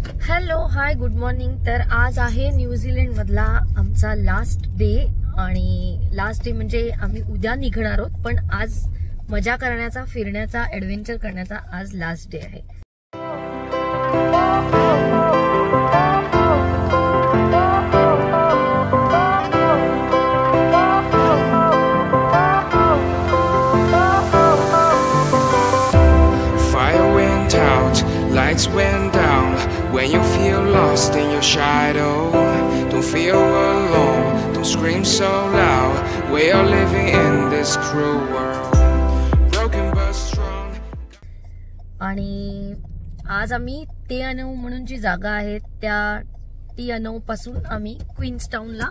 Hello hi good morning. तर आज आहे न्यूझीलंड मधला आमचा लास्ट डे आणि लास्ट डे म्हणजे आम्ही उद्या निघणार आहोत, पण आज मजा करण्याचा, फिरण्याचा, ऍडव्हेंचर करण्याचा आज लास्ट डे आहे। Lights went down when you feel lost in your shadow. Don't feel alone, don't scream so loud. We are living in this cruel world, broken but strong. आणि आज आम्ही टियानो म्हणून जी जागा आहे त्या टियानो पासून आम्ही क्वीन्सटाउनला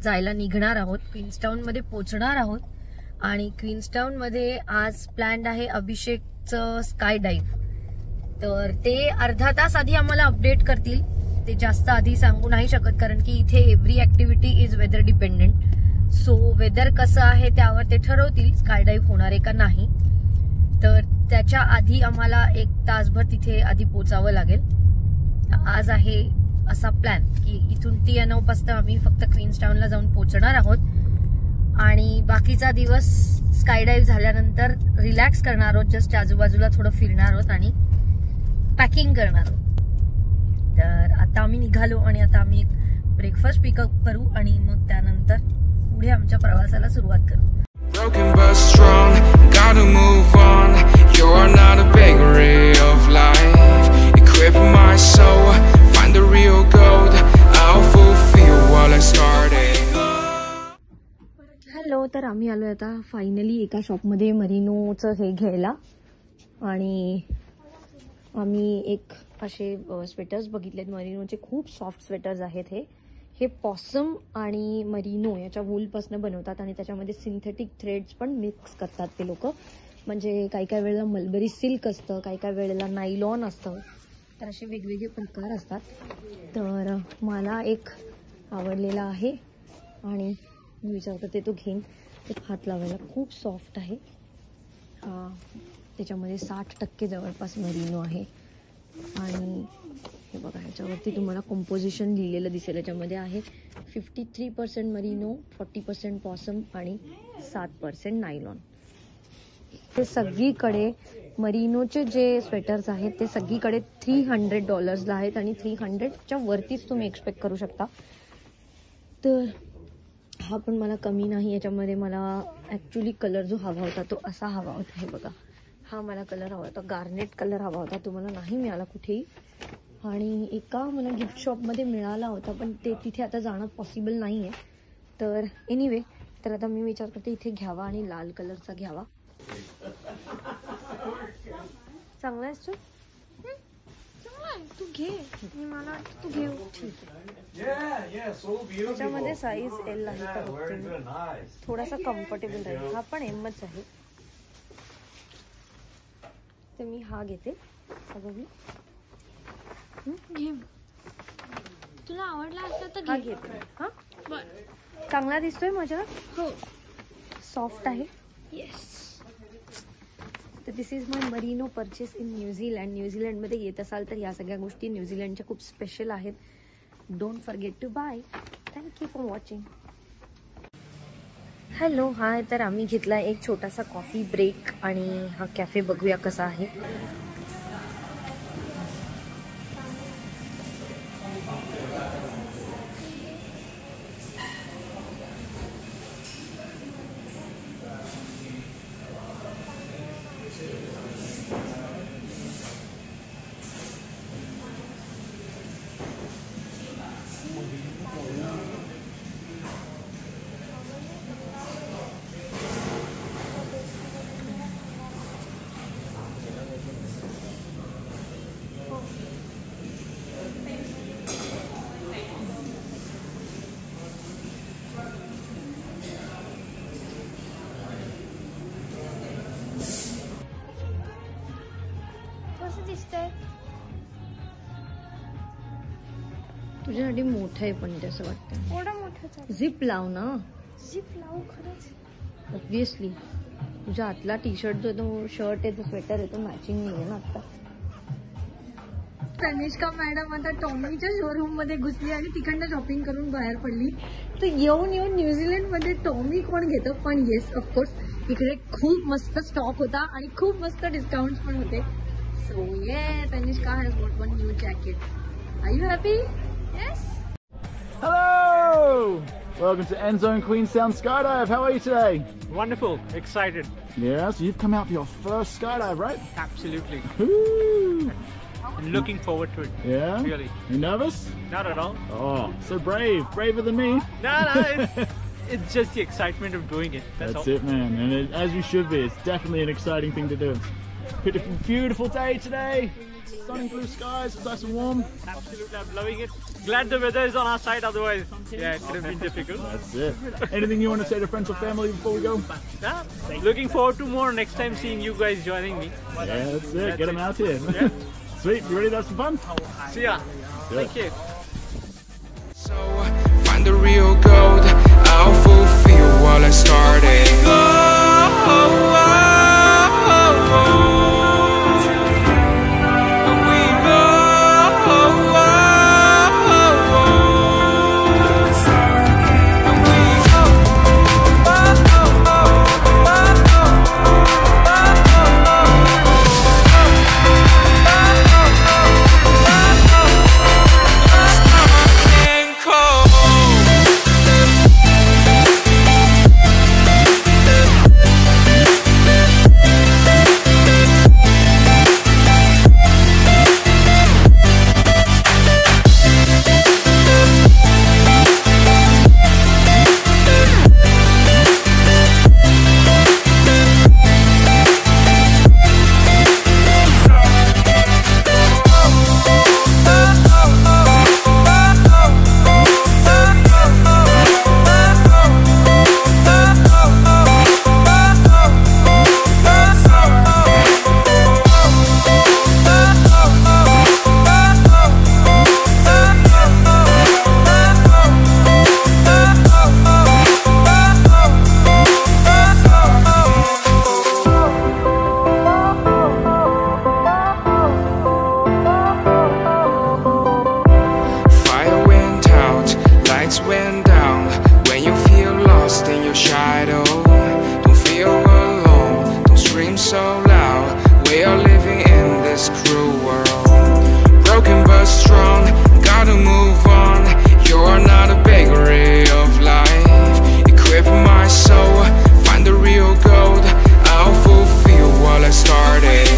जायला निघणार आहोत। क्वीन्सटाउन मध्ये पोहोचणार आहोत आणि क्वीन्सटाउन मध्ये आज प्लॅन्ड आहे अभिषेकचं स्काय डाईव्ह। तर ते अर्धा तास आधी आम्हाला अपडेट करतील, ते जास्त आधी सांगू नाही शकत कारण की इथे every activity is whether dependent. So whether कसं आहे त्यावर ते ठरवतील स्काय डाईव्ह होणार आहे का नाही। तर त्याच्या आधी आम्हाला एक तासभर तिथे आधी पोचावं लागेल। आज आहे असा प्लॅन की इथून टियानो पासून आम्ही फक्त क्वीन्सटाउनला जाऊन पोहोचणार आहोत आणि बाकीचा दिवस स्काय डाईव्ह झाल्यानंतर रिलॅक्स करणार आहोत, जस्ट आजूबाजूला थोडं फिरणार आहोत आणि पॅकिंग करणार आहोत। तर आता आम्ही निघालो आणि आता आम्ही एक ब्रेकफास्ट पिकअप करू आणि मग त्यानंतर पुढे आमच्या प्रवासाला सुरुवात करू। Broken but strong, gotta move on. You're not a bakery of life. Equip my soul, find the real gold. I'll fulfill what I started. Hello, तर आम्ही आलोय आता फायनली एका शॉपमध्ये मरिनोचं हे घ्यायला आणि आम्ही एक असे स्वेटर्स बघितलेत मरिनोचे। खूप सॉफ्ट स्वेटर्स आहेत हे पॉसम आणि मरिनो याच्या वूलपासून बनवतात आणि त्याच्यामध्ये सिंथेटिक थ्रेड्स पण मिक्स करतात ते लोक। म्हणजे काही काही वेळेला मलबरी सिल्क असतं, काही काही वेळेला नायलॉन असतं, तर असे वेगवेगळे प्रकार असतात। तर मला एक आवडलेला आहे आणि मी विचार करते तो घेईन। ते हात लावायला खूप सॉफ्ट आहे। त्याच्यामध्ये 60% जवळपास मरिनो आहे आणि हे बघा ह्याच्यावरती तुम्हाला कंपोजिशन लिहिलेलं दिसेल। याच्यामध्ये आहे 53% मरिनो, 40% पॉसम आणि 7% नायलॉन। ते सगळीकडे मरिनोचे जे स्वेटर्स आहेत ते सगळीकडे $300 आहेत आणि 300च्या वरतीच तुम्ही एक्सपेक्ट करू शकता। तर हा पण मला कमी नाही। याच्यामध्ये मला ऍक्च्युली कलर जो हवा होता तो असा हवा होता, हे बघा हा मला कलर हवा होता, गार्नेट कलर हवा होता, तो मला नाही मिळाला कुठेही आणि एका मला गिफ्ट शॉपमध्ये मिळाला होता पण ते तिथे आता जाणं पॉसिबल नाही आहे। तर एनिवे, तर आता मी विचार करते इथे घ्यावा आणि लाल कलरचा घ्यावा। चांगला आहेस तू? तू घे, मी मला वाटतं तू घे। ठीक आहे, त्याच्यामध्ये साईज एल आहे का बघते, थोडासा कम्फर्टेबल राहील। हा पण एमच आहे, तर मी हा घेते। बघू घे, तुला आवडला असला तर हा घे। घेते। हा बरं, चांगला दिसतोय माझ्यावर, हो सॉफ्ट आहे। येस। तर this is my merino purchase in new zealand. न्यूझीलंडमध्ये येत असाल तर या सगळ्या गोष्टी न्यूझीलंडच्या खूप स्पेशल आहेत। Don't forget to buy. Thank you for watching. Hello hi, तर आम्ही घेतला एक छोटासा कॉफी ब्रेक आणि हा कॅफे बघूया कसा आहे। कसं दिसतंय? तुझ्यासाठी मोठं आहे पण ते असं वाटतं। एवढा मोठाच झिप लाव ना। झिप लावू खरंच? ऑब्विसली तुझा आतला टी शर्ट जो आहे तो शर्ट आहे तो स्वेटर आहे तो मॅचिंग नाही आहे ना आता। तनिष्का मॅडम आता टॉमीच्या शोरूम मध्ये घुसली आणि तिकडनं शॉपिंग करून बाहेर पडली. तर येऊन न्यूझीलंड मध्ये टॉमी कोण घेतं, पण येस ऑफकोर्स इकडे खूप मस्त स्टॉक होता आणि खूप मस्त डिस्काउंट पण होते. सो ये Tanishka has bought one new jacket. Are you happy? Yes. Hello! Welcome to End Zone Queenstown Skydive. How are you today? Wonderful, excited. Yeah, so you've come out for your first skydive, right? Absolutely. Woo! I'm looking forward to it. Yeah? Really. You nervous? Not at all. Oh, so brave. Braver than me. No, it's just the excitement of doing it. That's all. it, man. And as you should be. It's definitely an exciting thing to do. Beautiful day today. Sunny blue skies. It's nice and warm. Absolutely, I'm loving it. Glad the weather is on our side, otherwise, yeah, it could have been difficult. That's it. Anything you want to say to friends or family before we go? Yeah, looking forward to more next time seeing you guys joining me. Yeah, that's it. Get them out here. Yeah. Sweet. You ready to have some fun? See ya. Thank you. So find the real gold. I'll fulfill what I started. Went down when you feel lost in your shadow. Don't feel alone, don't scream so loud. We are living in this cruel world. Broken but strong, gotta move on. You're not a bakery of life. Equip my soul, find the real gold. I'll fulfill what I started.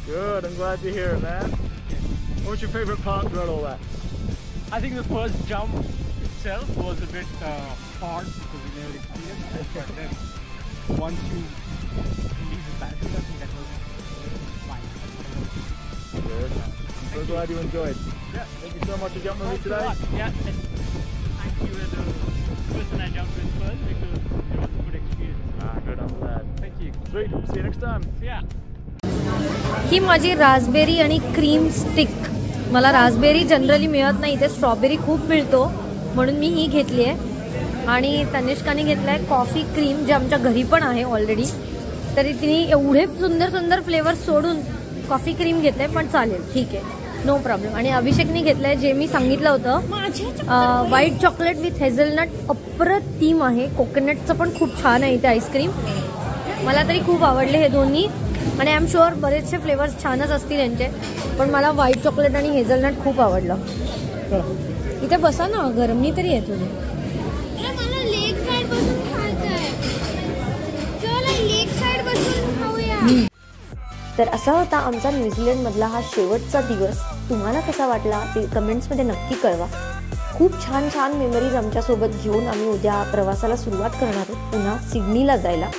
Good, I'm glad to hear it, man. What was your favorite part throughout all that? I think the first jump itself was a bit hard because we never experienced it, but then once you leave the battle, I think that was fine. Good. I'm so glad you enjoyed. Yeah. Thank you so much for jumping with me today. Yeah, and thank you as the person I jumped with first because it was a good experience. Ah, good, I'm glad. Thank you. Sweet, see you next time. Yeah. ही माझी Raspberry आणि cream stick मला raspberry generally मिळत नाही, इथे strawberry खूप मिळतो म्हणून मी ही घेतली आहे. आणि तनिष्काने घेतला आहे कॉफी क्रीम, जे आमच्या घरी पण आहे ऑलरेडी. तरी तिने एवढे सुंदर सुंदर फ्लेवर्स सोडून कॉफी क्रीम घेतलंय, पण चालेल, ठीक आहे, नो प्रॉब्लेम. आणि अभिषेकने घेतलंय जे मी सांगितलं होतं, व्हाईट चॉकलेट विथ हेझलनट. अप्रतिम आहे. कोकोनटचं पण खूप छान आहे इथे आईस्क्रीम. मला तरी खूप आवडले हे दोन्ही. आणि आय एम शुअर बरेचसे फ्लेवर्स छानच असतील यांचे, पण मला व्हाईट चॉकलेट आणि हेझलनट खूप आवडलं. इथे बसा ना, गरमी तरी आहे तुम्ही. मला लेग साइड बसून खायचंय. चला लेग साइड बसून खाऊया. तर असा होता आमचा न्यूझीलंडमधला हा शेवटचा दिवस. तुम्हाला कसा वाटला ते कमेंट्समध्ये नक्की कळवा. खूप छान छान मेमरीज आमच्यासोबत घेऊन आम्ही उद्या प्रवासाला सुरुवात करणार आहोत, पुन्हा सिडनीला जायला.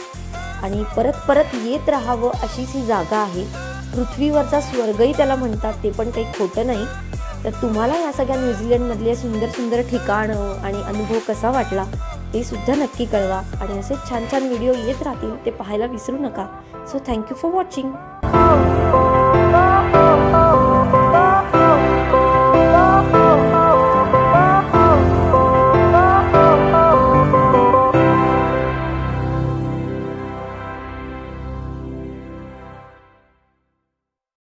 आणि परत परत येत राहावं अशीच ही जागा आहे. पृथ्वीवरचा स्वर्गही त्याला म्हणतात, ते पण काही खोटं नाही. तर तुम्हाला या सगळ्या न्यूझीलंडमधले सुंदर सुंदर ठिकाणं आणि अनुभव कसा वाटला ते सुद्धा नक्की कळवा. आणि असे छान छान व्हिडिओ येत राहतील ते पाहायला विसरू नका. So thank you for watching.